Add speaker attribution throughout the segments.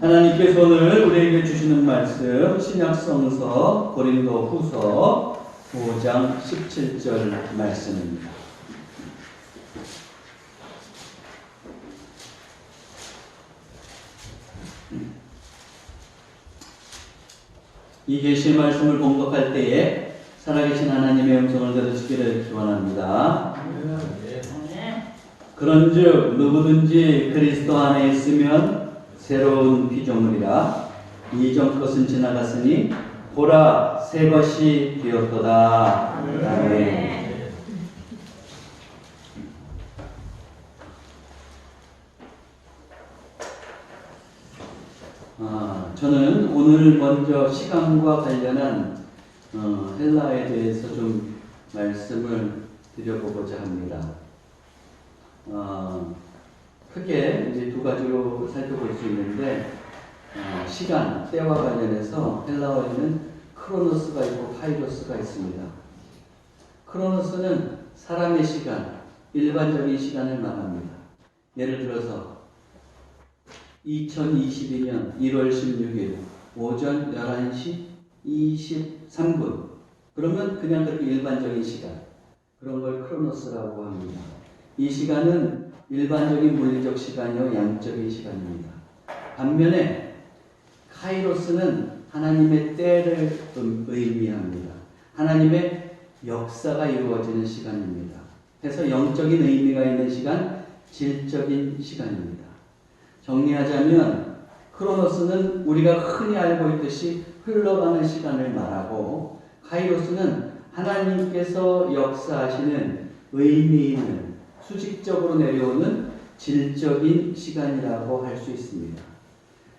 Speaker 1: 하나님께서 오늘 우리에게 주시는 말씀 신약성서 고린도후서 5장 17절 말씀입니다. 이 계시의 말씀을 봉독할 때에 살아계신 하나님의 음성을 들으시기를 기원합니다. 그런즉 누구든지 그리스도 안에 있으면 새로운 피조물이라 이전 것은 지나갔으니 보라 새 것이 되었도다. 아멘. 저는 오늘 먼저 시간과 관련한 헬라에 대해서 좀 말씀을 드려보고자 합니다. 크게 이제 두 가지로 살펴볼 수 있는데, 시간, 때와 관련해서 헬라어에는 크로노스가 있고 카이로스가 있습니다. 크로노스는 사람의 시간, 일반적인 시간을 말합니다. 예를 들어서 2022년 1월 16일 오전 11시 23분, 그러면 그냥 그렇게 일반적인 시간, 그런 걸 크로노스라고 합니다. 이 시간은 일반적인 물리적 시간이요 양적인 시간입니다. 반면에 카이로스는 하나님의 때를 의미합니다. 하나님의 역사가 이루어지는 시간입니다. 그래서 영적인 의미가 있는 시간, 질적인 시간입니다. 정리하자면 크로노스는 우리가 흔히 알고 있듯이 흘러가는 시간을 말하고, 카이로스는 하나님께서 역사하시는 의미 있는 수직적으로 내려오는 질적인 시간이라고 할 수 있습니다.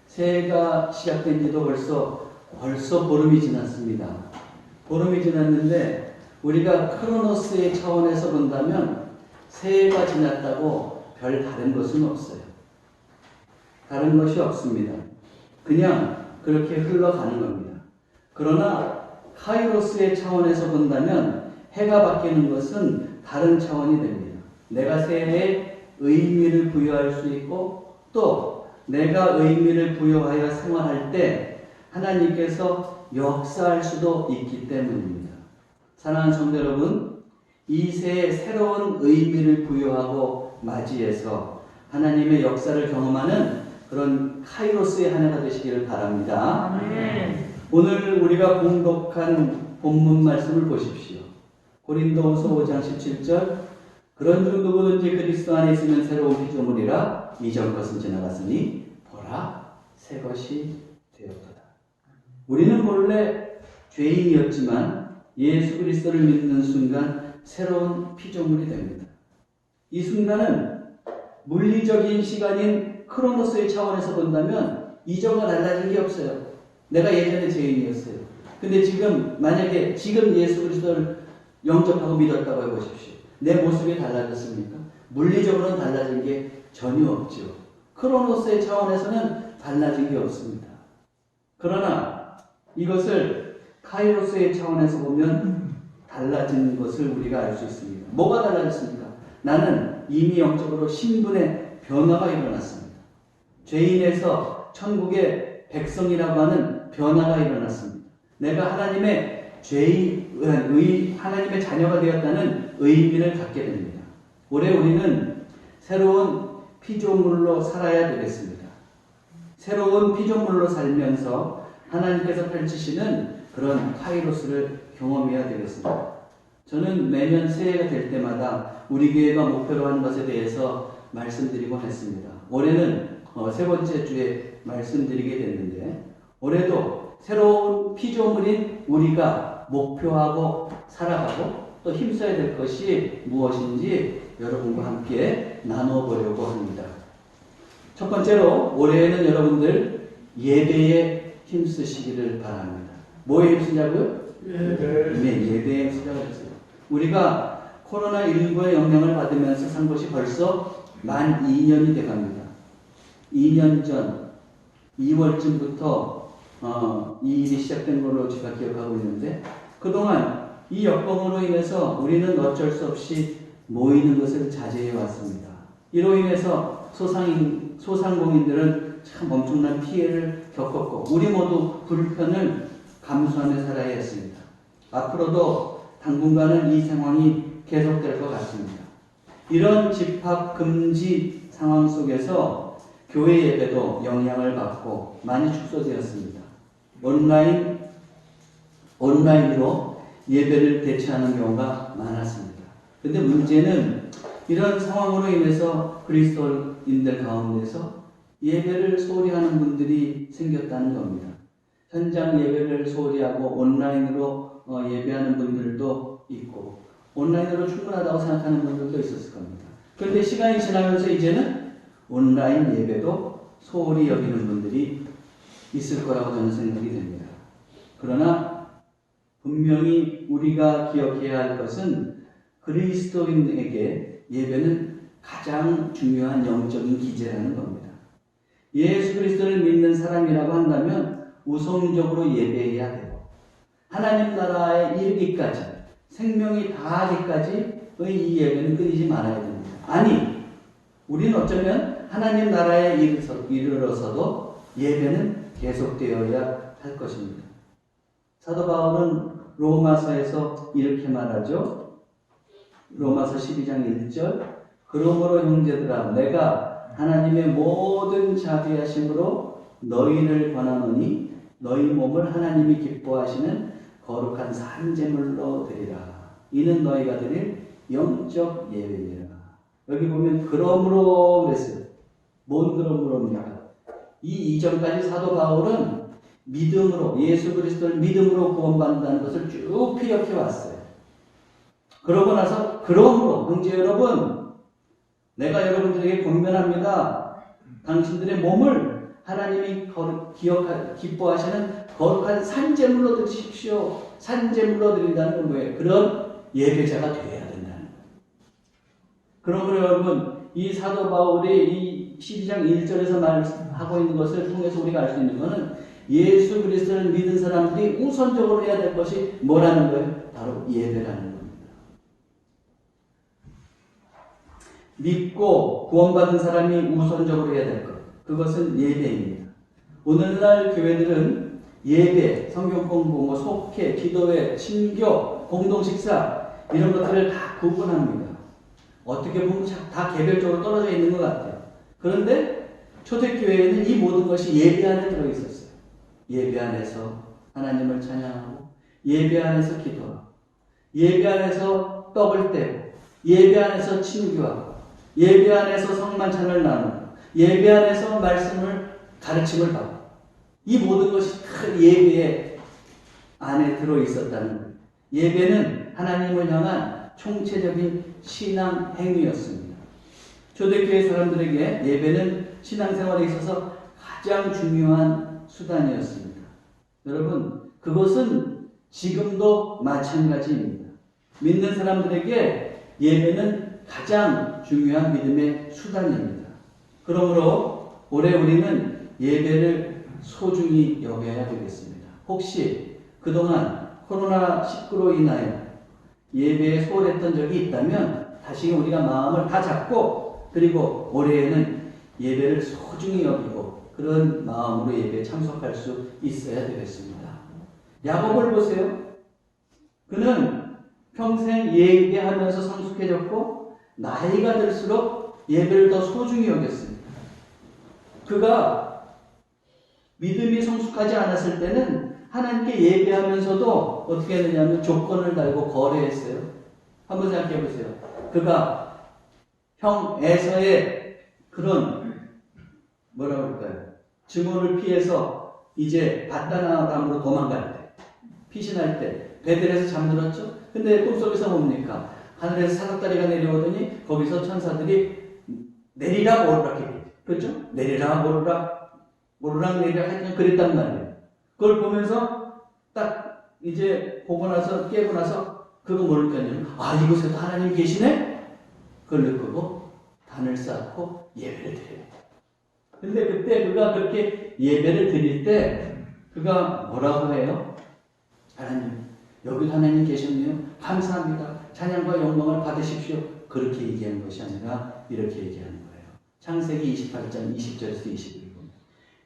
Speaker 1: 새해가 시작된 지도 벌써 보름이 지났습니다. 보름이 지났는데 우리가 크로노스의 차원에서 본다면 새해가 지났다고 별 다른 것은 없어요. 다른 것이 없습니다. 그냥 그렇게 흘러가는 겁니다. 그러나 카이로스의 차원에서 본다면 해가 바뀌는 것은 다른 차원이 됩니다. 내가 새해에 의미를 부여할 수 있고, 또 내가 의미를 부여하여 생활할 때 하나님께서 역사할 수도 있기 때문입니다. 사랑하는 성도 여러분, 이 새해 새로운 의미를 부여하고 맞이해서 하나님의 역사를 경험하는 그런 카이로스의 한 해가 되시기를 바랍니다. 아멘. 오늘 우리가 봉독한 본문 말씀을 보십시오. 고린도후서 5장 17절, 그런즉 누구든지 그리스도 안에 있으면 새로운 피조물이라 이전 것은 지나갔으니 보라 새 것이 되었도다. 우리는 본래 죄인이었지만 예수 그리스도를 믿는 순간 새로운 피조물이 됩니다. 이 순간은 물리적인 시간인 크로노스의 차원에서 본다면 이전과 달라진 게 없어요. 내가 예전에 죄인이었어요. 근데 만약에 지금 예수 그리스도를 영접하고 믿었다고 해보십시오. 내 모습이 달라졌습니까? 물리적으로는 달라진 게 전혀 없죠. 크로노스의 차원에서는 달라진 게 없습니다. 그러나 이것을 카이로스의 차원에서 보면 달라진 것을 우리가 알 수 있습니다. 뭐가 달라졌습니까? 나는 이미 영적으로 신분의 변화가 일어났습니다. 죄인에서 천국의 백성이라고 하는 변화가 일어났습니다. 내가 하나님의 하나님의 자녀가 되었다는 의미를 갖게 됩니다. 올해 우리는 새로운 피조물로 살아야 되겠습니다. 새로운 피조물로 살면서 하나님께서 펼치시는 그런 카이로스를 경험해야 되겠습니다. 저는 매년 새해가 될 때마다 우리 교회가 목표로 하는 것에 대해서 말씀드리곤 했습니다. 올해는 세 번째 주에 말씀드리게 됐는데, 올해도 새로운 피조물인 우리가 목표하고 살아가고 또 힘써야 될 것이 무엇인지 여러분과 함께 나눠보려고 합니다. 첫 번째로 올해에는 여러분들 예배에 힘쓰시기를 바랍니다. 뭐에 힘쓰냐고요? 예배에 힘쓰자고 했어요. 우리가 코로나19의 영향을 받으면서 산 것이 벌써 만 2년이 돼갑니다. 2년 전 2월쯤부터 이 일이 시작된 걸로 제가 기억하고 있는데, 그동안 이 여건으로 인해서 우리는 어쩔 수 없이 모이는 것을 자제해 왔습니다. 이로 인해서 소상공인들은 참 엄청난 피해를 겪었고 우리 모두 불편을 감수하며 살아야 했습니다. 앞으로도 당분간은 이 상황이 계속될 것 같습니다. 이런 집합 금지 상황 속에서 교회 예배도 영향을 받고 많이 축소되었습니다. 온라인으로 예배를 대체하는 경우가 많았습니다. 근데 문제는 이런 상황으로 인해서 그리스도인들 가운데서 예배를 소홀히 하는 분들이 생겼다는 겁니다. 현장 예배를 소홀히 하고 온라인으로 예배하는 분들도 있고 온라인으로 충분하다고 생각하는 분들도 있었을 겁니다. 그런데 시간이 지나면서 이제는 온라인 예배도 소홀히 여기는 분들이 있을 거라고 저는 생각이 됩니다. 그러나 분명히 우리가 기억해야 할 것은 그리스도인에게 예배는 가장 중요한 영적인 기제라는 겁니다. 예수 그리스도를 믿는 사람이라고 한다면 우선적으로 예배해야 되고 하나님 나라에 이르기까지 생명이 다하기까지의 이 예배는 끊이지 말아야 됩니다. 아니 우리는 어쩌면 하나님 나라에 이르러서도 예배는 계속되어야 할 것입니다. 사도 바울은 로마서에서 이렇게 말하죠. 로마서 12장 1절 그러므로 형제들아 내가 하나님의 모든 자비하심으로 너희를 권하노니 너희 몸을 하나님이 기뻐하시는 거룩한 산제물로 드리라. 이는 너희가 드릴 영적 예배니라. 여기 보면 그러므로 그랬어요. 뭔 그러므로입니까? 이 이전까지 사도 바울은 믿음으로 예수 그리스도를 믿음으로 구원받는다는 것을 쭉 피력해 왔어요. 그러고 나서 그러므로 형제 여러분 내가 여러분들에게 권면합니다. 당신들의 몸을 하나님이 기뻐하시는 거룩한 산제물로 드리십시오. 산제물로 드린다는 건 뭐예요? 그런 예배자가 되어야 된다는 거예요. 그러므로 여러분 이 사도 바울이 이 12장 1절에서 말하고 있는 것을 통해서 우리가 알 수 있는 것은 예수 그리스도를 믿은 사람들이 우선적으로 해야 될 것이 뭐라는 거예요? 바로 예배라는 겁니다. 믿고 구원받은 사람이 우선적으로 해야 될 것. 그것은 예배입니다. 오늘날 교회들은 예배, 성경 공부, 속회, 기도회, 친교, 공동식사 이런 것들을 다 구분합니다. 어떻게 보면 다 개별적으로 떨어져 있는 것 같아요. 그런데 초대교회에는 이 모든 것이 예배 안에 들어있었어요. 예배 안에서 하나님을 찬양하고 예배 안에서 기도하고 예배 안에서 떡을 떼고 예배 안에서 친교하고 예배 안에서 성만찬을 나누고 예배 안에서 말씀을 가르침을 받고 이 모든 것이 다 예배 안에 들어있었다는 거예요. 예배는 하나님을 향한 총체적인 신앙 행위였습니다. 초대교회 사람들에게 예배는 신앙생활에 있어서 가장 중요한 수단이었습니다. 여러분, 그것은 지금도 마찬가지입니다. 믿는 사람들에게 예배는 가장 중요한 믿음의 수단입니다. 그러므로 올해 우리는 예배를 소중히 여겨야 되겠습니다. 혹시 그동안 코로나19로 인하여 예배에 소홀했던 적이 있다면 다시 우리가 마음을 다 잡고 그리고 올해에는 예배를 소중히 여기고 그런 마음으로 예배에 참석할 수 있어야 되겠습니다. 야곱을 보세요. 그는 평생 예배하면서 성숙해졌고 나이가 들수록 예배를 더 소중히 여겼습니다. 그가 믿음이 성숙하지 않았을 때는 하나님께 예배하면서도 어떻게 했느냐면 조건을 달고 거래했어요. 한번 생각해 보세요. 그가 형 에서의 그런 뭐라고 할까요? 증오를 피해서 이제 바다나람으로 도망갈 때, 피신할 때 베들에서 잠들었죠. 근데 꿈속에서 뭡니까? 하늘에서 사각다리가 내려오더니 거기서 천사들이 내리라 오르락 했겠죠. 그렇죠? 내리라 오르락 내리락 하여튼 그랬단 말이에요. 그걸 보면서 딱 이제 보고 나서 깨고 나서 그거 모를 거냐면 이곳에도 하나님이 계시네? 그걸 느끼고 단을 쌓고 예배를 드려요. 근데 그때 그가 그렇게 예배를 드릴 때 그가 뭐라고 해요? 하나님, 여기도 하나님 계셨네요. 감사합니다. 찬양과 영광을 받으십시오. 그렇게 얘기하는 것이 아니라 이렇게 얘기하는 거예요. 창세기 28장 20절에서 21절.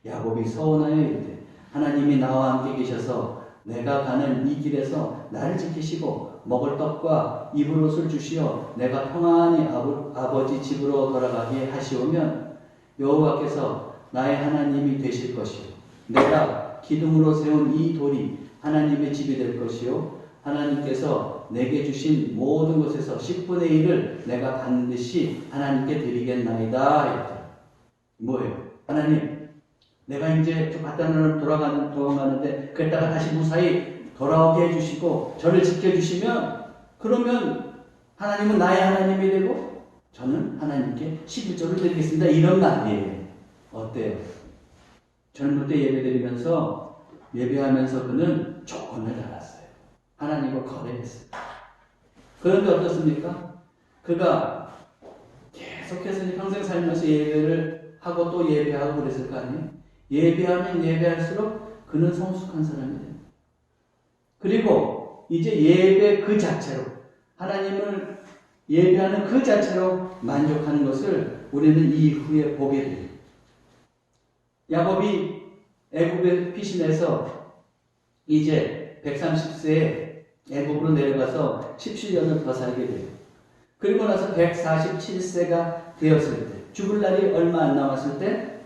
Speaker 1: 야곱이 서원하여 이르되 하나님이 나와 함께 계셔서 내가 가는 이 길에서 나를 지키시고 먹을 떡과 입을 옷을 주시어 내가 평안히 아버지 집으로 돌아가게 하시오면 여호와께서 나의 하나님이 되실 것이요 내가 기둥으로 세운 이 돌이 하나님의 집이 될 것이요 하나님께서 내게 주신 모든 것에서 10분의 1을 내가 반드시 하나님께 드리겠나이다. 뭐예요? 하나님, 내가 이제 저 바다나라로 돌아가는데 그랬다가 다시 무사히 돌아오게 해주시고 저를 지켜주시면 그러면 하나님은 나의 하나님이 되고 저는 하나님께 11조를 드리겠습니다. 이런 말이에요. 어때요? 젊을 때 예배드리면서 예배하면서 그는 조건을 달았어요. 하나님과 거래했어요. 그런데 어떻습니까? 그가 계속해서 평생 살면서 예배를 하고 또 예배하고 그랬을 거 아니에요? 예배하면 예배할수록 그는 성숙한 사람이 됩니다. 그리고 이제 예배 그 자체로 하나님을 예배하는 그 자체로 만족하는 것을 우리는 이후에 보게 돼요. 야곱이 애굽에 피신해서 이제 130세에 애굽으로 내려가서 17년을 더 살게 돼요. 그리고 나서 147세가 되었을 때, 죽을 날이 얼마 안 남았을 때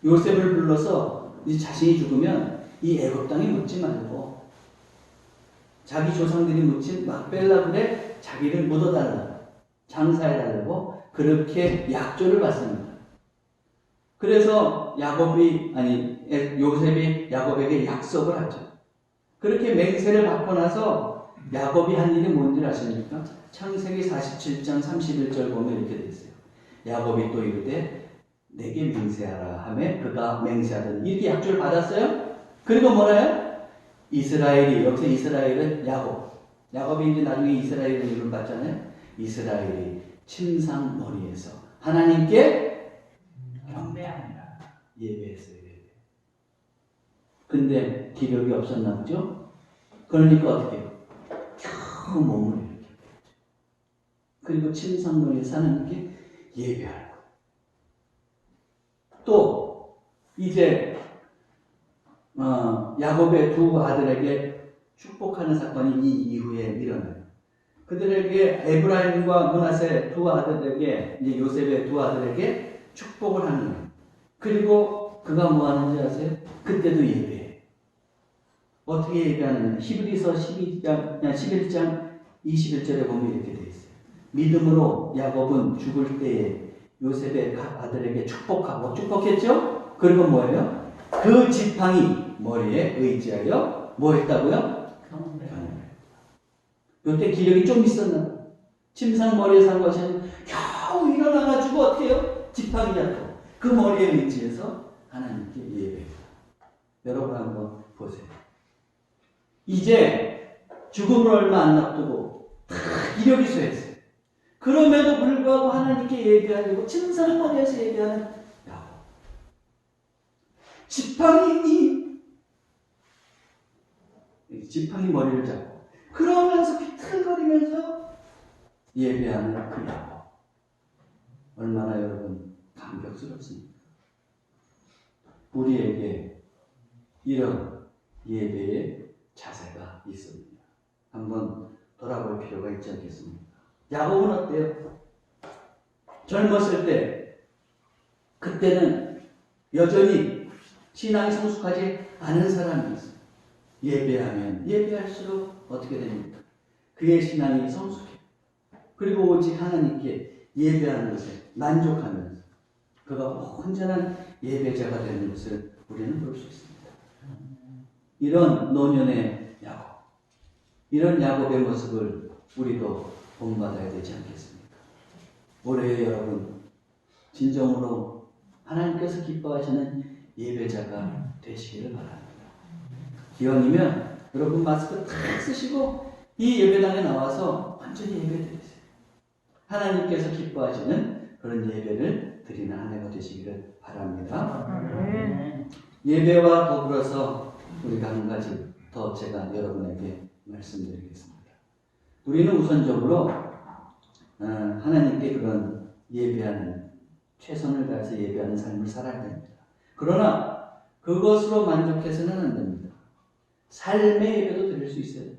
Speaker 1: 요셉을 불러서 이제 자신이 죽으면 이 애굽 땅에 묻지 말고 자기 조상들이 묻힌 막벨라 굴에 자기를 묻어달라, 장사해달라고 그렇게 약조를 받습니다. 그래서 요셉이 야곱에게 약속을 하죠. 그렇게 맹세를 받고 나서 야곱이 한 일이 뭔지 아십니까? 창세기 47장 31절 보면 이렇게 되어 있어요. 야곱이 또 이르되 내게 맹세하라 하며 그가 맹세하더니 이렇게 약조를 받았어요. 그리고 뭐라요? 이스라엘이, 여기서 이스라엘은 야곱이 이제 나중에 이스라엘을 이름 받잖아요. 이스라엘이 침상 머리에서 하나님께 경배하니라. 예배했어요. 근데 기력이 없었나 보죠? 그러니까 어떻게 해요? 겨우 몸을 이렇게 그리고 침상머리에서 하나님께 예배하고 또 이제 야곱의 두 아들에게 축복하는 사건이 이 이후에 일어나요. 그들에게 에브라임과 므낫세 두 아들에게 이제 요셉의 두 아들에게 축복을 하는 거예요. 그리고 그가 뭐 하는지 아세요? 그때도 예배해요. 어떻게 예배하느냐? 히브리서 11장 21절에 보면 이렇게 되어 있어요. 믿음으로 야곱은 죽을 때에 요셉의 각 아들에게 축복했죠? 그리고 뭐예요? 그 지팡이 머리에 의지하여 뭐 했다고요? 요때 기력이 좀 있었나? 침상 머리에 산 것이 아니고 겨우 일어나가지고 어떻게 해요? 지팡이 잡고 그 머리에 의지해서 하나님께 예배합니다. 여러분 한번 보세요. 이제 죽음을 얼마 안 앞두고 다 기력이 쇠했어요. 그럼에도 불구하고 하나님께 예배하려고 침상 머리에서 예배하는 야곱. 지팡이 머리를 잡고 그러면서 비틀거리면서 예배하는 그 야곱. 얼마나 여러분 감격스럽습니까? 우리에게 이런 예배의 자세가 있습니다. 한번 돌아볼 필요가 있지 않겠습니까? 야곱은 어때요? 젊었을 때 그때는 여전히 신앙이 성숙하지 않은 사람이었어요. 예배하면 예배할수록 어떻게 됩니까? 그의 신앙이 성숙해요. 그리고 오직 하나님께 예배하는 것에 만족하면서 그가 온전한 예배자가 되는 것을 우리는 볼 수 있습니다. 이런 노년의 야곱, 이런 야곱의 모습을 우리도 본받아야 되지 않겠습니까? 올해 여러분 진정으로 하나님께서 기뻐하시는 예배자가 되시기를 바랍니다. 기왕이면 여러분 마스크 탁 쓰시고 이 예배당에 나와서 완전히 예배드리세요. 하나님께서 기뻐하시는 그런 예배를 드리는 한 해가 되시기를 바랍니다. 예배와 더불어서 우리가 한 가지 더 제가 여러분에게 말씀드리겠습니다. 우리는 우선적으로 하나님께 그런 예배하는, 최선을 다해서 예배하는 삶을 살아야 됩니다. 그러나 그것으로 만족해서는 안 됩니다. 삶의 예배도 드릴 수 있어요.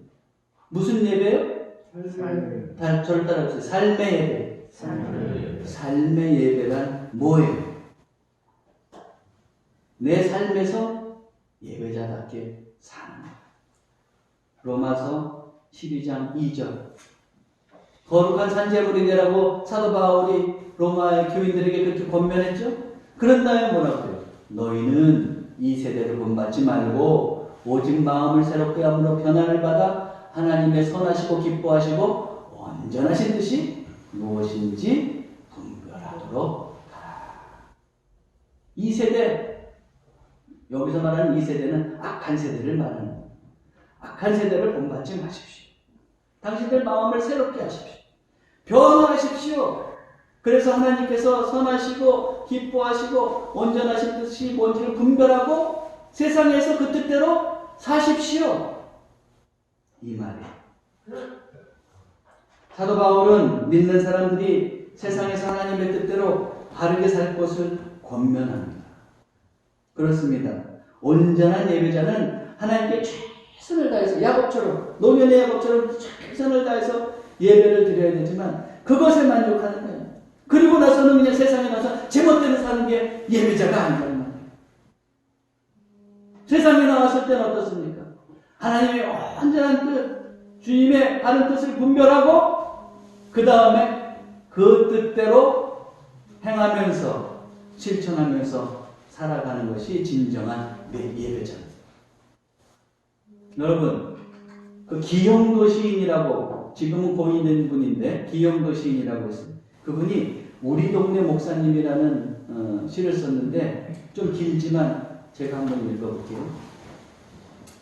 Speaker 1: 무슨 예배요? 저를 따라하세요. 삶의 예배. 삶의 예배란 뭐예요? 내 삶에서 예배자답게 사는 거예요. 로마서 12장 2절. 거룩한 산제물이라고 사도 바울이 로마의 교인들에게 그렇게 권면했죠? 그런 다음에 뭐라고 해요? 너희는 이 세대를 본받지 말고 오직 마음을 새롭게 함으로 변화를 받아 하나님의 선하시고 기뻐하시고 온전하신 뜻이 무엇인지 분별하도록 하라. 이 세대, 여기서 말하는 이 세대는 악한 세대를 말하는 거예요. 악한 세대를 본받지 마십시오. 당신들 마음을 새롭게 하십시오. 변화하십시오. 그래서 하나님께서 선하시고 기뻐하시고 온전하신 뜻이 뭔지를 분별하고 세상에서 그 뜻대로 사십시오. 이 말이에요. 사도 바울은 믿는 사람들이 세상에서 하나님의 뜻대로 바르게 살 것을 권면합니다. 그렇습니다. 온전한 예배자는 하나님께 최선을 다해서 야곱처럼, 노년의 야곱처럼 최선을 다해서 예배를 드려야 되지만 그것에 만족하는 거예요. 그리고 나서는 그냥 세상에 나서 제멋대로 사는 게 예배자가 아니라는 말이에요. 세상에 나왔을 때는 어떻습니까? 하나님의 온전한 뜻, 주님의 바른 뜻을 분별하고 그 다음에 그 뜻대로 행하면서 실천하면서 살아가는 것이 진정한 예배자입니다. 여러분, 그 기영도 시인이라고, 지금은 고인된 분인데 기영도 시인이라고 했어요. 그분이 우리 동네 목사님이라는 시를 썼는데 좀 길지만 제가 한번 읽어볼게요.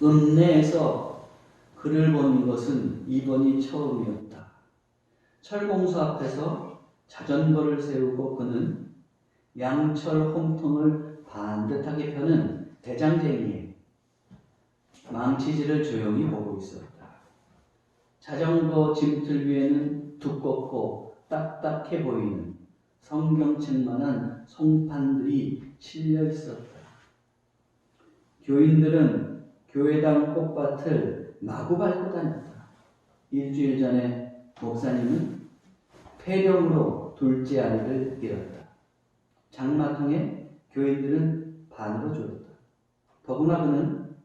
Speaker 1: 읍내에서 그를 본 것은 이번이 처음이었다. 철공소 앞에서 자전거를 세우고 그는 양철 홈통을 반듯하게 펴는 대장쟁이에 망치질을 조용히 보고 있었다. 자전거 짐틀 위에는 두껍고 딱딱해 보이는 성경책만한 송판들이 실려 있었다. 교인들은 교회당 꽃밭을 마구 밟고 다녔다. 일주일 전에 목사님은 폐렴으로 둘째 아이를 잃었다. 장마통에 교인들은 반으로 졸었다. 더구나 그는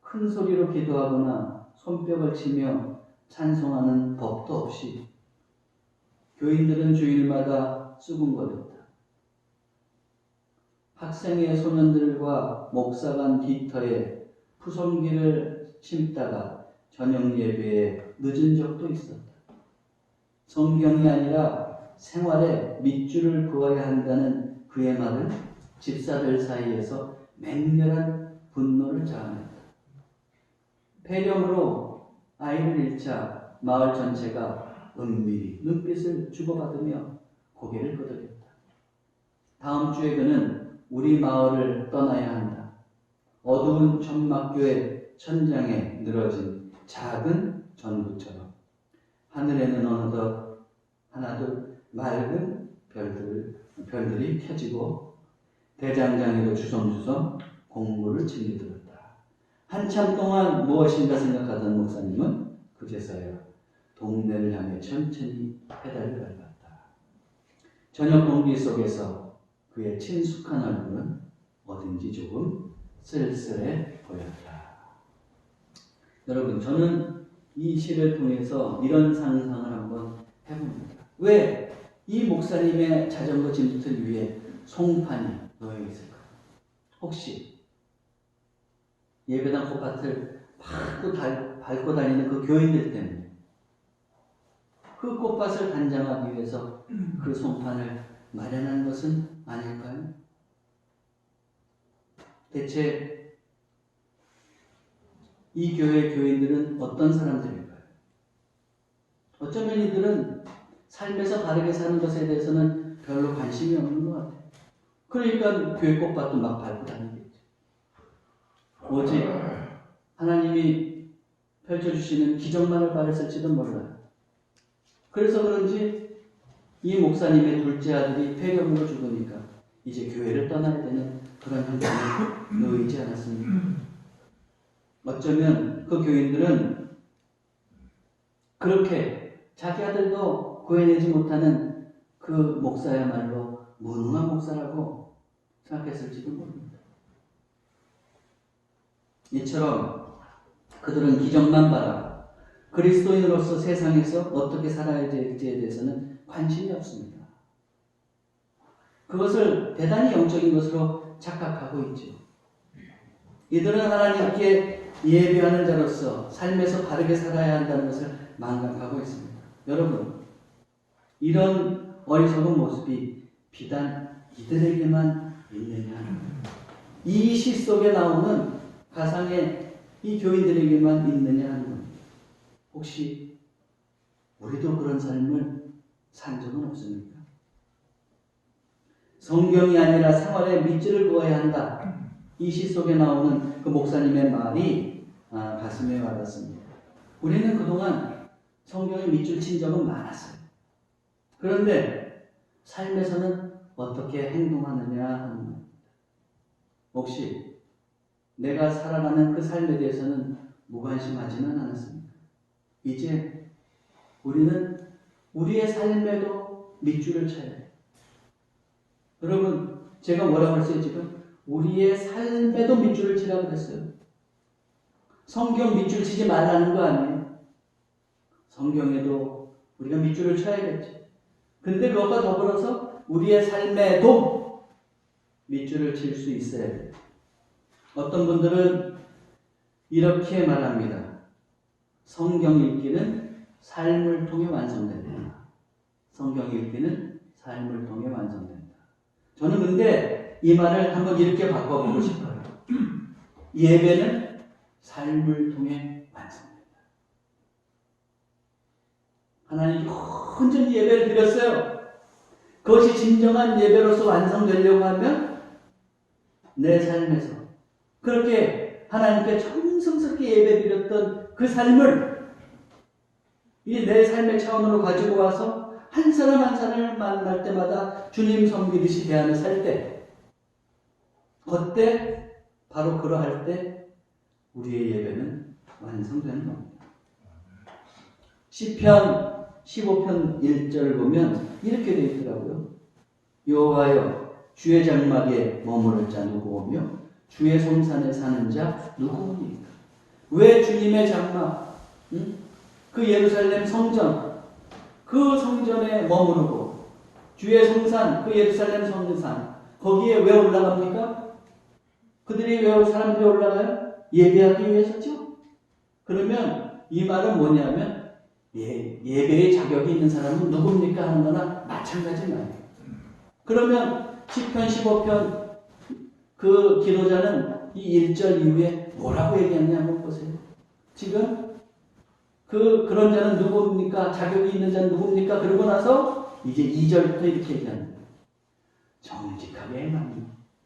Speaker 1: 큰 소리로 기도하거나 손뼉을 치며 찬송하는 법도 없이 교인들은 주일마다 수군거렸다. 학생의 소년들과 목사관 뒤터에 푸송기를 심다가 저녁 예배에 늦은 적도 있었다. 성경이 아니라 생활에 밑줄을 그어야 한다는 그의 말은 집사들 사이에서 맹렬한 분노를 자아냈다. 폐렴으로 아이를 잃자 마을 전체가 은밀히 눈빛을 주고받으며 고개를 끄덕였다. 다음 주에 그는 우리 마을을 떠나야 한다. 어두운 천막교의 천장에 늘어진 작은 전구처럼 하늘에는 어느덧 하나둘 맑은 별들이 켜지고 대장장이로 주섬주섬 공부를 챙겨들었다. 한참 동안 무엇인가 생각하던 목사님은 그제서야 동네를 향해 천천히 페달을 밟았다. 저녁 공기 속에서 그의 친숙한 얼굴은 어딘지 조금 쓸쓸해 보였다. 여러분, 저는 이 시를 통해서 이런 상상을 한번 해봅니다. 왜 이 목사님의 자전거 짐틀 위에 송판이 놓여 있을까요? 혹시 예배당 꽃밭을 밟고 다니는 그 교인들 때문에 그 꽃밭을 단장하기 위해서 그 송판을 마련한 것은 아닐까요? 대체 이 교회 교인들은 어떤 사람들일까요? 어쩌면 이들은 삶에서 바르게 사는 것에 대해서는 별로 관심이 없는 것 같아요. 그러니까 교회 꽃밭도 막 밟고 다니겠죠. 오직 하나님이 펼쳐주시는 기적만을 바랬을지도 몰라요. 그래서 그런지 이 목사님의 둘째 아들이 폐렴으로 죽으니까 이제 교회를 떠나야 되는 그런 형편에 놓이지 않았습니까? 어쩌면 그 교인들은 그렇게 자기 아들도 구해내지 못하는 그 목사야말로 무능한 목사라고 생각했을지도 모릅니다. 이처럼 그들은 기적만 바라 그리스도인으로서 세상에서 어떻게 살아야 될지에 대해서는 관심이 없습니다. 그것을 대단히 영적인 것으로 착각하고 있죠. 이들은 하나님께 예배하는 자로서 삶에서 바르게 살아야 한다는 것을 망각하고 있습니다. 여러분, 이런 어리석은 모습이 비단 이들에게만 있느냐? 이 시 속에 나오는 가상의 이 교인들에게만 있느냐 하는 겁니다. 혹시 우리도 그런 삶을 산 적은 없습니까? 성경이 아니라 생활에 밑줄을 그어야 한다. 이 시 속에 나오는 그 목사님의 말이 가슴에 와닿습니다. 우리는 그동안 성경에 밑줄 친 적은 많았어요. 그런데 삶에서는 어떻게 행동하느냐 하는 겁니다. 혹시 내가 살아가는 그 삶에 대해서는 무관심하지는 않았습니까? 이제 우리는 우리의 삶에도 밑줄을 쳐야 해요. 여러분, 제가 뭐라고 했어요 지금? 우리의 삶에도 밑줄을 치라고 했어요. 성경 밑줄 치지 말라는 거 아니에요. 성경에도 우리가 밑줄을 쳐야겠지. 근데 그것과 더불어서 우리의 삶에도 밑줄을 칠 수 있어야 돼요. 어떤 분들은 이렇게 말합니다. 성경 읽기는 삶을 통해 완성된다. 성경 읽기는 삶을 통해 완성된다. 저는 근데 이 말을 한번 이렇게 바꿔보고 싶어요. 예배는 삶을 통해 완성된다. 하나님께 온전히 예배를 드렸어요. 그것이 진정한 예배로서 완성되려고 하면 내 삶에서 그렇게 하나님께 정성스럽게 예배드렸던 그 삶을 이 내 삶의 차원으로 가지고 와서 한 사람 한 사람을 만날 때마다 주님 섬기듯이 대하며 살 때, 그때 바로 그러할 때 우리의 예배는 완성되는 겁니다. 시편 15편 1절을 보면 이렇게 되어 있더라고요. 여호와여 주의 장막에 머무를 자 누구오며 주의 성산에 사는 자 누구오니까. 왜 주님의 장막, 그 예루살렘 성전, 그 성전에 머무르고 주의 성산, 그 예루살렘 성산, 거기에 왜 올라갑니까? 그들이 왜 사람들이 올라가요? 예배하기 위해서죠. 그러면 이 말은 뭐냐면 예배의 자격이 있는 사람은 누굽니까 하는 거나 마찬가지 말이에요. 그러면 시편 15편 그 기도자는 이 1절 이후에 뭐라고 얘기했냐 한번 보세요. 지금 그런 자는 누굽니까? 자격이 있는 자는 누굽니까? 그러고 나서 이제 2절부터 이렇게 얘기합니다. 정직하게 행하며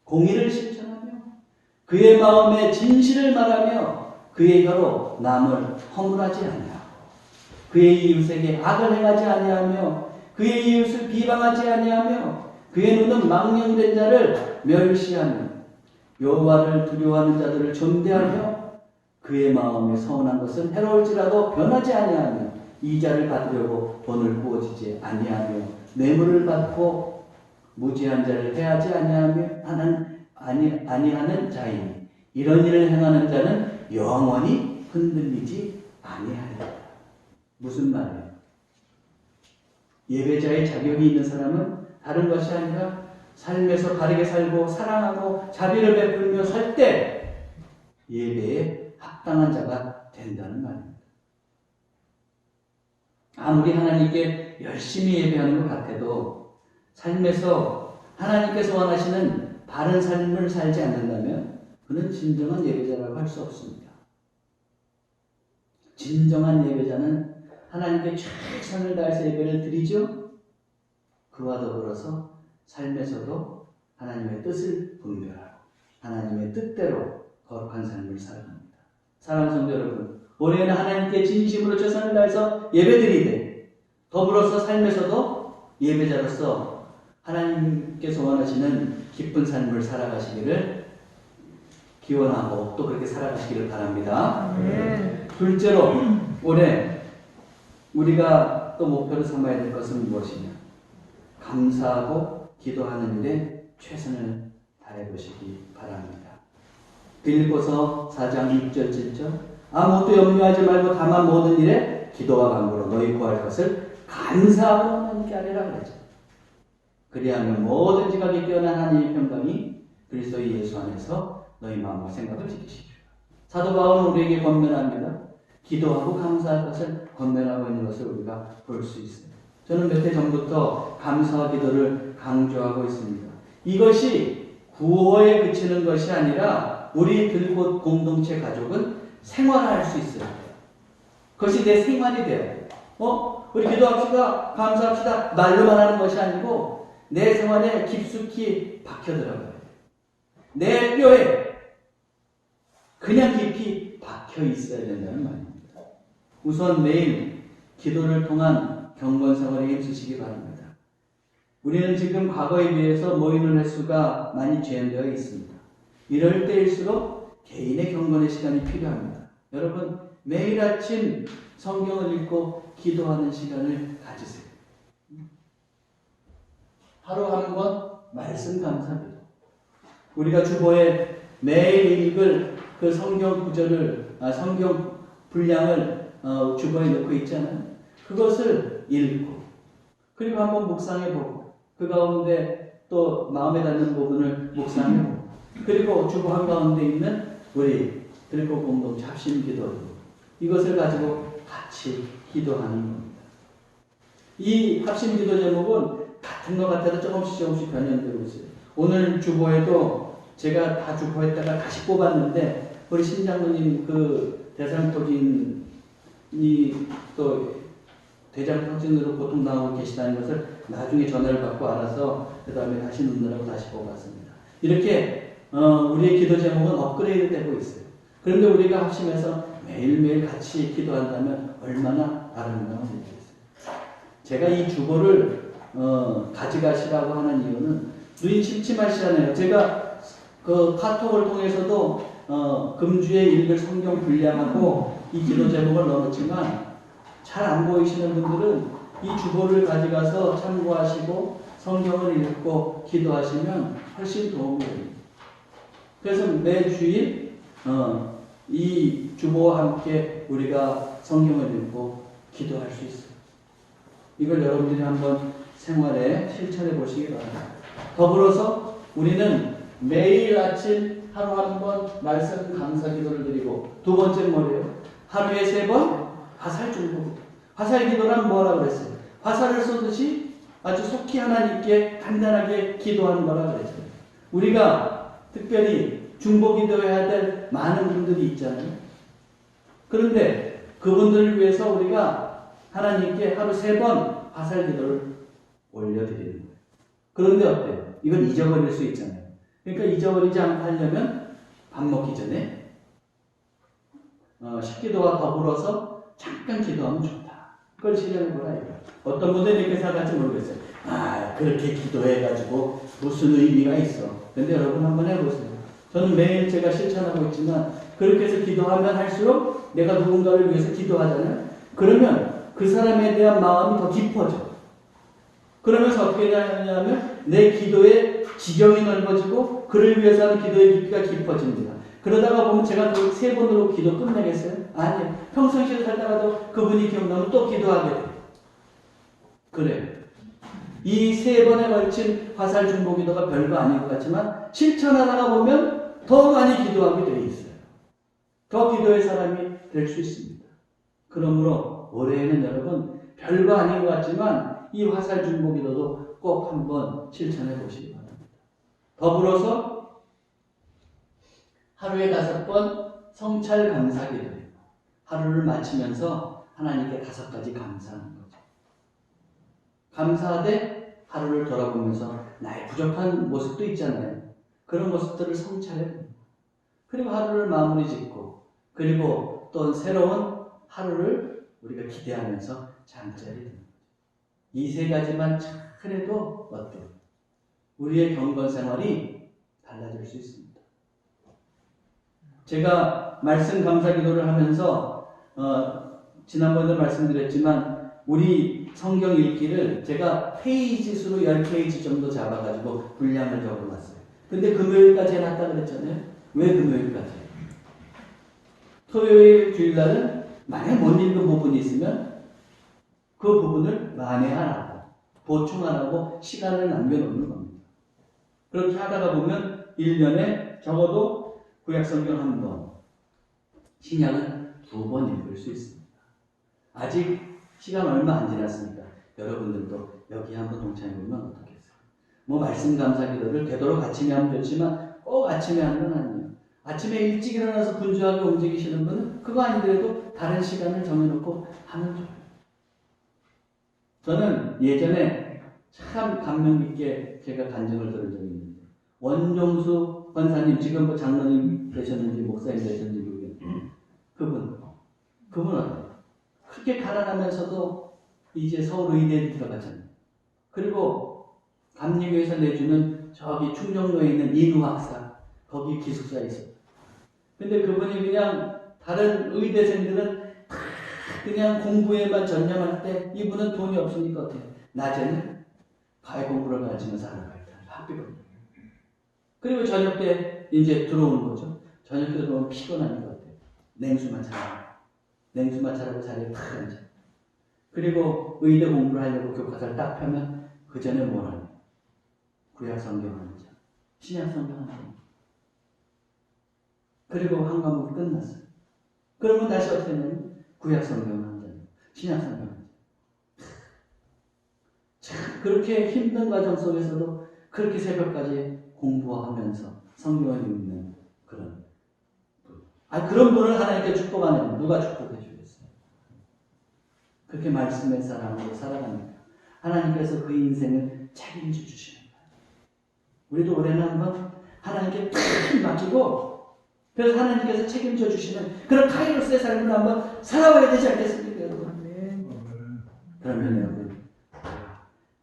Speaker 1: 공의를 실천하며 그의 마음에 진실을 말하며 그의 혀로 남을 허물하지 아니하고 그의 이웃에게 악을 행하지 아니하며 그의 이웃을 비방하지 아니하며 그의 눈은 망령된 자를 멸시하며 여호와를 두려워하는 자들을 존대하며 그의 마음에 서운한 것은 해로울지라도 변하지 아니하며 이자를 받으려고 돈을 구워지지 아니하며 뇌물을 받고 무지한 자를 해하지 아니하는 자이니 이런 일을 행하는 자는 영원히 흔들리지 아니하리라. 무슨 말이에요? 예배자의 자격이 있는 사람은 다른 것이 아니라 삶에서 바르게 살고 사랑하고 자비를 베풀며 살 때 예배에 합당한 자가 된다는 말입니다. 아무리 하나님께 열심히 예배하는 것 같아도 삶에서 하나님께서 원하시는 바른 삶을 살지 않는다면 그는 진정한 예배자라고 할 수 없습니다. 진정한 예배자는 하나님께 최선을 다해서 예배를 드리죠. 그와 더불어서 삶에서도 하나님의 뜻을 분별하고 하나님의 뜻대로 거룩한 삶을 살아갑니다. 사랑하는 성도 여러분, 올해는 하나님께 진심으로 최선을 다해서 예배드리되 더불어서 삶에서도 예배자로서 하나님께서 원하시는 기쁜 삶을 살아가시기를 기원하고 또 그렇게 살아가시기를 바랍니다. 둘째로 올해 우리가 또 목표로 삼아야 될 것은 무엇이냐? 감사하고 기도하는 일에 최선을 다해보시기 바랍니다. 빌립보서 4장 6절 7절 아무것도 염려하지 말고 다만 모든 일에 기도와 간구로 너희 구할 것을 감사하고 하나님께 아뢰라 그러죠. 그리하면 뭐든지 가게 뛰어난 하나님의 평강이 그리스도 예수 안에서 너희 마음과 생각을 지키시리라. 사도 바울은 우리에게 권면합니다. 기도하고 감사할 것을 권면하고 있는 것을 우리가 볼 수 있어요. 저는 몇 해 전부터 감사와 기도를 강조하고 있습니다. 이것이 구호에 그치는 것이 아니라 우리 들꽃 공동체 가족은 생활할 수 있어야 돼요. 그것이 내 생활이 돼요. 우리 기도합시다, 감사합시다 말로만 하는 것이 아니고 내 생활에 깊숙이 박혀 들어가요. 내 뼈에 그냥 깊이 박혀 있어야 된다는 말입니다. 우선 매일 기도를 통한 경건 생활에 힘쓰시기 바랍니다. 우리는 지금 과거에 비해서 모이는 횟수가 많이 제한되어 있습니다. 이럴 때일수록 개인의 경건의 시간이 필요합니다. 여러분 매일 아침 성경을 읽고 기도하는 시간을 가지세요. 하루 한 번 말씀 감사기도. 우리가 주보에 매일 읽을 그 성경 구절을 성경 분량을 주보에 넣고 있잖아요. 그것을 읽고 그리고 한번 묵상해보고 그 가운데 또 마음에 닿는 부분을 묵상해보고 그리고 주보 한가운데 있는 우리 들꽃 공동체 합심 기도 이것을 가지고 같이 기도하는 겁니다. 이 합심 기도 제목은 같은 것 같아도 조금씩 변형되고 있어요. 오늘 주보에도 제가 다 주보했다가 다시 뽑았는데 우리 신장로님 그 대장터진이 또 대장터진으로 고통당하고 계시다는 것을 나중에 전화를 받고 알아서 그 다음에 다시 넣느라고 다시 뽑았습니다. 이렇게 우리의 기도 제목은 업그레이드 되고 있어요. 그런데 우리가 합심해서 매일매일 같이 기도한다면 얼마나 아름다운 일이겠어요. 제가 이 주보를 가져가시라고 하는 이유는 눈이 침침하시잖아요. 제가 그 카톡을 통해서도 금주에 읽을 성경 분량하고 이 기도 제목을 넣었지만 잘 안 보이시는 분들은 이 주보를 가져가서 참고하시고 성경을 읽고 기도하시면 훨씬 도움이 됩니다. 그래서 매주일 이 주보와 함께 우리가 성경을 읽고 기도할 수 있어요. 이걸 여러분들이 한번 생활에 실천해 보시기 바랍니다. 더불어서 우리는 매일 아침 하루 한 번 말씀 감사 기도를 드리고 두 번째 뭐래요? 하루에 3번 화살 중보. 화살 기도란 뭐라 그랬어요? 화살을 쏘듯이 아주 속히 하나님께 간단하게 기도하는 거라 그랬어요. 우리가 특별히 중보 기도해야 될 많은 분들이 있잖아요. 그런데 그분들을 위해서 우리가 하나님께 하루 3번 화살 기도를 올려드리는 거예요. 그런데 어때요? 이건 잊어버릴 수 있잖아요. 그러니까 잊어버리지 않고 하려면 밥 먹기 전에 식기도와 더불어서 잠깐 기도하면 좋다. 그걸 실현해보라 이거. 어떤 분들은 이렇게 생각할지 모르겠어요. 그렇게 기도해가지고 무슨 의미가 있어. 근데 여러분 한번 해보세요. 저는 매일 제가 실천하고 있지만 그렇게 해서 기도하면 할수록 내가 누군가를 위해서 기도하잖아요. 그러면 그 사람에 대한 마음이 더 깊어져. 그러면서 어떻게 되냐면 내 기도의 지경이 넓어지고 그를 위해서 하는 기도의 깊이가 깊어집니다. 그러다가 보면 제가 그 3번으로 기도 끝내겠어요? 아니요. 평상시에 살다가도 그분이 기억나면 또 기도하게 돼요. 그래요. 이 3번에 걸친 화살 중보 기도가 별거 아닌 것 같지만 실천하다가 보면 더 많이 기도하게 되어 있어요. 더 기도의 사람이 될 수 있습니다. 그러므로 올해에는 여러분 별거 아닌 것 같지만 이 화살 중보 기도도 꼭 한번 실천해 보시기 바랍니다. 더불어서 하루에 5번 성찰 감사 기도예요. 하루를 마치면서 하나님께 5가지 감사하는 거죠. 감사하되 하루를 돌아보면서 나의 부족한 모습도 있잖아요. 그런 모습들을 성찰해 봅니다. 그리고 하루를 마무리 짓고 그리고 또 새로운 하루를 우리가 기대하면서 잠자리 듭니다. 이 3가지만 잘 해도 어때요? 우리의 경건 생활이 달라질 수 있습니다. 제가 말씀 감사 기도를 하면서 지난번에도 말씀드렸지만 우리 성경 읽기를 제가 페이지 수로 10페이지 정도 잡아가지고 분량을 적어놨어요. 근데 금요일까지 해놨다 그랬잖아요. 왜 금요일까지? 토요일, 주일날은 만약 못 읽은 부분이 있으면 그 부분을 만회하라고, 보충하라고 시간을 남겨놓는 겁니다. 그렇게 하다가 보면 1년에 적어도 구약성경 한 번, 신약은 2번 읽을 수 있습니다. 아직 시간 얼마 안 지났으니까 여러분들도 여기 한번 동참해보면 어떻겠어요? 뭐 말씀 감사 기도를 되도록 아침에 하면 좋지만 꼭 아침에 하는 건 아니에요. 아침에 일찍 일어나서 분주하게 움직이시는 분은 그거 아니더라도 다른 시간을 정해놓고 하면 좋아요. 저는 예전에 참 감명 깊게 제가 간증을 들은 적이 있는데 원종수 권사님, 지금 뭐 장로님 되셨는지 목사님 되셨는지 모르겠는데 그분 어때요? 그렇게 가난하면서도 이제 서울의대에 들어갔잖아요. 그리고 감리교에서 내주는 저기 충정로에 있는 인후 학사 거기 기숙사에 있어요. 근데 그분이 그냥 다른 의대생들은 다 그냥 공부에만 전념할 때 이분은 돈이 없으니까 어때요? 낮에는 과외 공부를 가르치면서 하는 거예요. 학비를. 그리고 저녁 때 이제 들어오는 거죠. 저녁 때 들어오면 피곤한 것 같아요. 냉수만 차라고 자리에 탁 앉아. 그리고 의대 공부를 하려고 교과서를 딱 펴면 그 전에 뭘 하냐? 구약 성경 한 장, 신약 성경 한 장. 그리고 한 과목이 끝났어요. 그러면 다시 어떻게 하냐면 구약 성경 한 장, 신약 성경 한 장. 참 그렇게 힘든 과정 속에서도 그렇게 새벽까지 공부하면서 성경을 읽는 그런 분. 그런 분을 하나님께 축복하는 누가 축복해 주겠어요? 그렇게 말씀의 사람으로 살아갑니다. 하나님께서 그 인생을 책임져 주시는 거예요. 우리도 올해는 한번 하나님께 탁 맡기고 그래서 하나님께서 책임져 주시는 그런 카이로스의 삶을 한번 살아봐야 되지 않겠습니까, 여러분? 그러면 여러분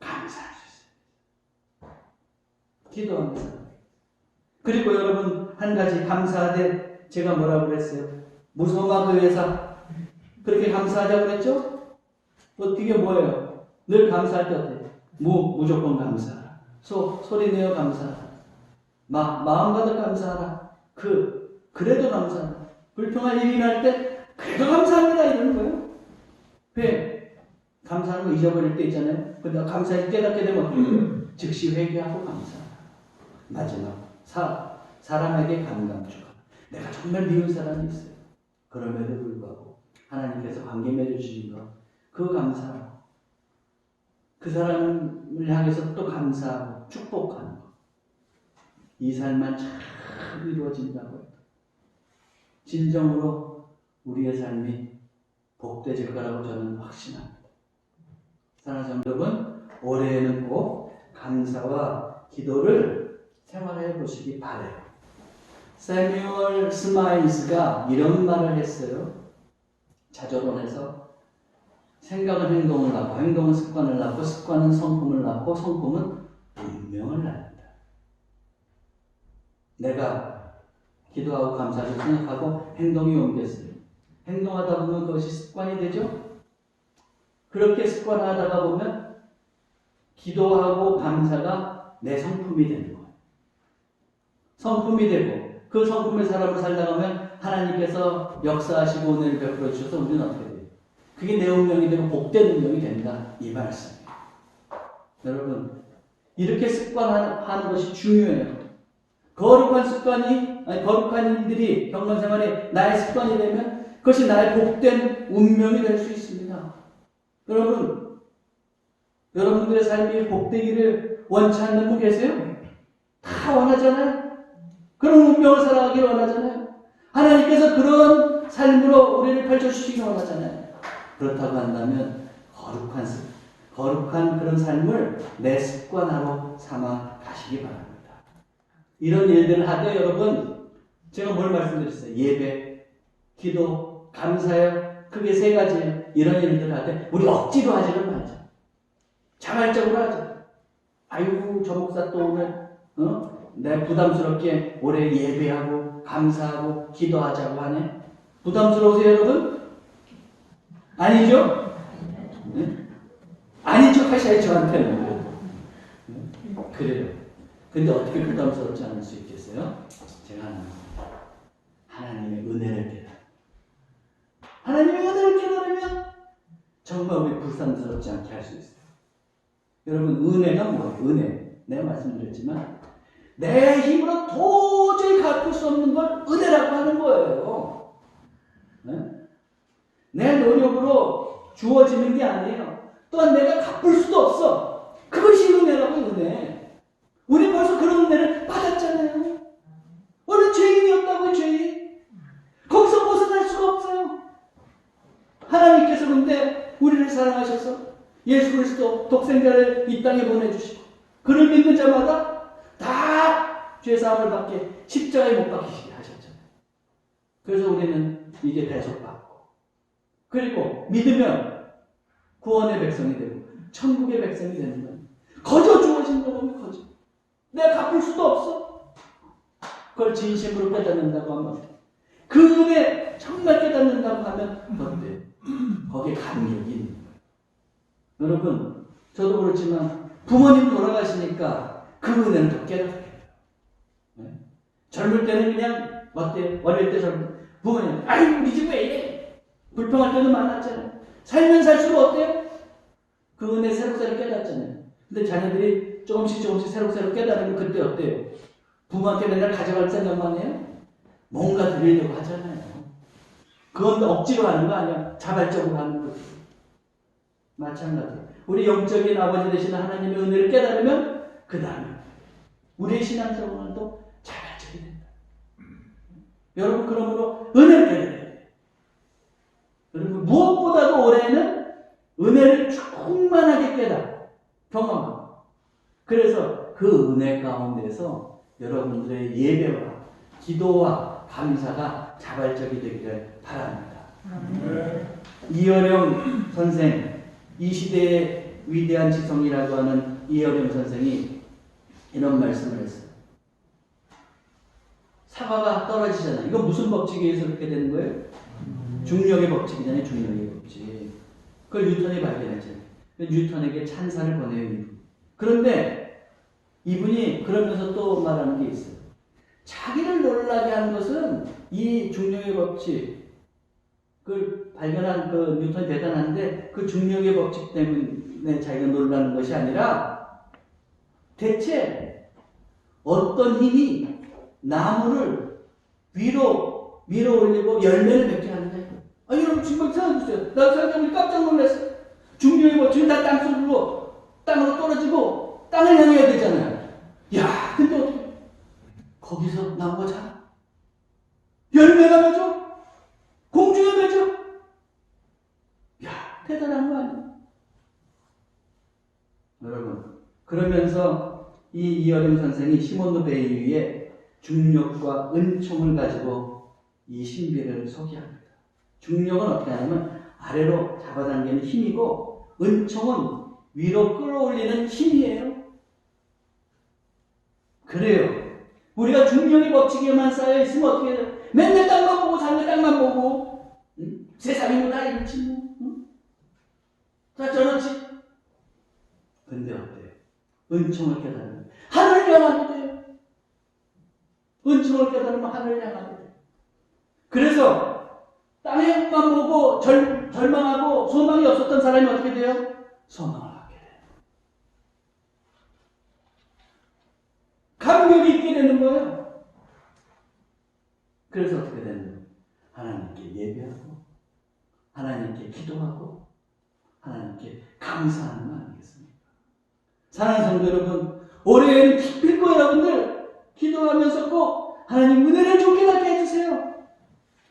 Speaker 1: 감사할 수 있어요. 기도합니다. 그리고 여러분 한 가지 감사하되 제가 뭐라고 그랬어요? 무소마 그 회사 그렇게 감사하자고 그랬죠? 이게 뭐예요? 늘 감사할 때 어때요? 무조건 감사하라. 소리 내어 감사하라. 마음 가득 감사하라. 그래도 감사하라. 불평할 일이 날 때 그래도 감사합니다 이러는 거예요. 왜? 감사하는 거 잊어버릴 때 있잖아요. 근데 감사히 깨닫게 되면 어떻게 돼요? 즉시 회개하고 감사하라. 마지막 사람에게 감감주가. 내가 정말 미운 사람이 있어요. 그럼에도 불구하고 하나님께서 관계 맺어주신 것, 그 감사하고 그 사람을 향해서 또 감사하고 축복하는 것. 이 삶만 잘 이루어진다고 진정으로 우리의 삶이 복되질 거라고 저는 확신합니다. 사랑하는 여러분, 올해에는 꼭 감사와 기도를 생활해 보시기 바래요. 세뮤얼 스마일스가 이런 말을 했어요. 자조론에서 생각은 행동을 낳고 행동은 습관을 낳고 습관은 성품을 낳고 성품은 운명을 낳는다. 내가 기도하고 감사하고 생각하고 행동이 옮겼어요. 행동하다 보면 그것이 습관이 되죠. 그렇게 습관하다가 보면 기도하고 감사가 내 성품이 되는 거예요. 성품이 되고 그 성품의 사람을 살다 보면 하나님께서 역사하시고 은혜를 베풀어 주셔서 우리는 어떻게 돼요? 그게 내 운명이 되고 복된 운명이 된다. 이 말씀이에요. 여러분, 이렇게 습관하는 것이 중요해요. 거룩한 일들이 경건생활에 나의 습관이 되면 그것이 나의 복된 운명이 될 수 있습니다. 여러분들의 삶이 복되기를 원치 않는 분 계세요? 다 원하잖아요? 그런 운명을 살아가기를 원하잖아요? 하나님께서 그런 삶으로 우리를 펼쳐주시기 원하잖아요? 그렇다고 한다면 거룩한 그런 삶을 내 습관으로 삼아 가시기 바랍니다. 이런 일들을 하되 여러분, 제가 뭘 말씀드렸어요? 예배, 기도, 감사요. 그게 세 가지예요. 이런 일들을 하되 우리 억지로 하지는 말자. 자발적으로 하자. 아이고 저 목사 또 오늘 내 부담스럽게 올해 예배하고 감사하고 기도하자고 하네. 부담스러우세요 여러분? 아니죠? 네? 아닌 척 하셔야지 저한테는. 그래요. 근데 어떻게 부담스럽지 않을 수 있겠어요? 제가 하나님의 은혜를 깨달아. 하나님의 은혜를 깨달으면 정말 우리 부담스럽지 않게 할 수 있어요. 여러분 은혜가 뭐예요? 은혜. 내가 말씀드렸지만 내 힘으로 도저히 갚을 수 없는 걸 은혜라고 하는 거예요. 네? 내 노력으로 주어지는 게 아니에요. 또한 내가 갚을 수도 없어. 그것이 은혜라고. 은혜. 우리 벌써 그런 은혜를 받았잖아요. 원래 죄인이었다고. 죄인. 거기서 벗어날 수가 없어요. 하나님께서 근데 우리를 사랑하셔서 예수 그리스도 독생자를 이 땅에 보내주시고 그를 믿는 자마다 다 죄사함을 받게 십자가에 못 박히시게 하셨잖아요. 그래서 우리는 이제 대속받고 그리고 믿으면 구원의 백성이 되고 천국의 백성이 되는 거예요. 거저 주어진 거라면 거저. 내가 갚을 수도 없어. 그걸 진심으로 깨닫는다고 하면 그 은혜 정말 깨닫는다고 하면 어때요? 거기에 감격이 있는 거예요. 여러분 저도 그렇지만 부모님 돌아가시니까 그 은혜는 더 깨닫게 돼요. 네? 젊을 때는 그냥 어때요? 어릴 때 부모님 아이고 우리 집 왜 이래? 불평할 때도 많았잖아요. 살면 살수록 어때요? 그 은혜 새록새록 깨닫잖아요. 근데 자녀들이 조금씩 새록새록 깨달으면 그때 어때요? 부모한테 맨날 가져갈 생각만 해요? 뭔가 드리려고 하잖아요. 그건 억지로 하는 거 아니야. 자발적으로 하는 거지. 마찬가지예요. 우리 영적인 아버지 되시는 하나님의 은혜를 깨달으면 그 다음에 우리의 신앙생활도 자발적이 된다. 여러분 그러므로 은혜를 깨달아야 돼요. 여러분 무엇보다도 올해는 은혜를 충만하게 깨달아 경험하고 그래서 그 은혜 가운데서 여러분들의 예배와 기도와 감사가 자발적이 되기를 바랍니다. 이어령 선생, 이 시대의 위대한 지성이라고 하는 이어령 선생이 이런 말씀을 했어요. 사과가 떨어지잖아요. 이거 무슨 법칙에 의해서 그렇게 되는 거예요? 중력의 법칙이잖아요. 중력의 법칙. 그걸 뉴턴이 발견했잖아요. 뉴턴에게 찬사를 보내요. 이분. 그런데 이분이 그러면서 또 말하는 게 있어요. 자기를 놀라게 하는 것은 이 중력의 법칙, 그걸 발견한 그 뉴턴이 대단한데 그 중력의 법칙 때문에 자기가 놀라는 것이 아니라 대체 어떤 힘이 나무를 위로 올리고 열매를 맺게 하느냐. 여러분 정말 생각해보세요. 나 생각해보니 깜짝 놀랐어요. 중력의 법칙은 다 땅으로 떨어지고 땅을 향해야 되잖아요. 야, 근데 어떻게 거기서 나무가 자라? 열매가 맺어? 공중에 맺어? 야, 대단한 거 아니에요? 여러분, 그러면서 이 이어령 선생이 시몬 베일리의 중력과 은총을 가지고 이 신비를 소개합니다. 중력은 어떻게 하냐면 아래로 잡아당기는 힘이고 은총은 위로 끌어올리는 힘이에요. 그래요. 우리가 중력의 법칙에만 쌓여 있으면 어떻게 해요? 맨날 땅만 보고 살래 땅만 보고 세상이 뭐 다 이렇지 뭐 다 저렇지. 근데 어때요? 은총을 깨달으면 하늘을 향하게 돼요. 은총을 깨달으면 하늘을 향하게 돼요. 그래서 땅에만 보고 절망하고 소망이 없었던 사람이 어떻게 돼요? 소망을 갖게 돼요. 감격이 있게 되는 거예요. 그래서 어떻게 되는 거예요? 하나님께 예배하고 하나님께 기도하고 하나님께 감사하는 거 아니겠습니까? 사랑하는 성도 여러분, 올해에는 기필코 여러분들 기도하면서 꼭 하나님 은혜를 좀 깨닫게 해주세요.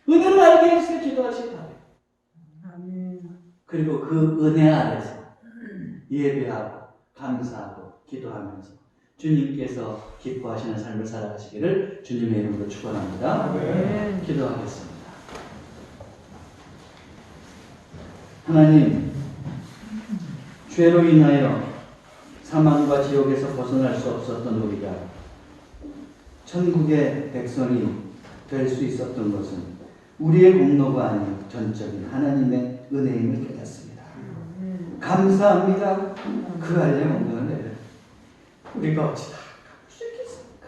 Speaker 1: 은혜를 알게 해주세요. 기도하시기 바랍니다. 그리고 그 은혜 아래서 예배하고 감사하고 기도하면서 주님께서 기뻐하시는 삶을 살아가시기를 주님의 이름으로 축원합니다. 네. 기도하겠습니다. 하나님, 죄로 인하여 사망과 지옥에서 벗어날 수 없었던 우리가 천국의 백성이 될 수 있었던 것은 우리의 공로가 아닌 전적인 하나님의 은혜임을 깨닫습니다. 감사합니다. 그 알림 없는 은혜를 우리가 어찌 다 갚을 수 있겠습니까?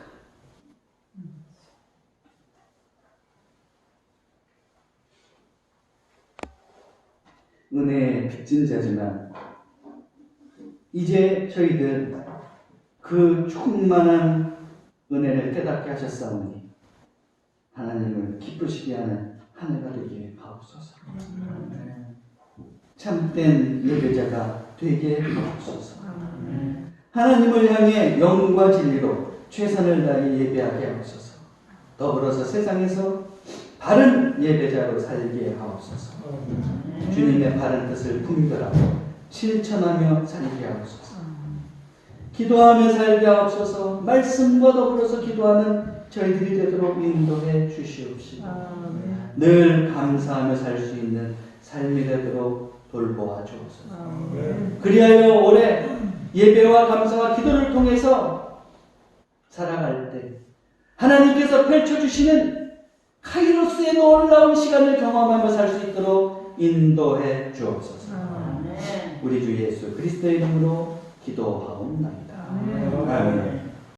Speaker 1: 은혜의 빚진 자지만 이제 저희들 그 충만한 은혜를 깨닫게 하셨사오니 하나님을 기쁘시게 하는 한 해가 되게 하옵소서. 참된 예배자가 되게 하옵소서. 하나님을 향해 영과 진리로 최선을 다해 예배하게 하옵소서. 더불어서 세상에서 바른 예배자로 살게 하옵소서. 주님의 바른 뜻을 분별하고 실천하며 살게 하옵소서. 기도하며 살게 하옵소서. 말씀과 더불어서 기도하는 저희들이 되도록 인도해 주시옵시고 늘 감사하며 살 수 있는 삶이 되도록 돌보아 주옵소서. 그리하여 올해 예배와 감사와 기도를 통해서 살아갈 때 하나님께서 펼쳐주시는 카이로스의 놀라운 시간을 경험하며 살 수 있도록 인도해 주옵소서. 우리 주 예수 그리스도의 이름으로 기도하옵나이다. 아멘.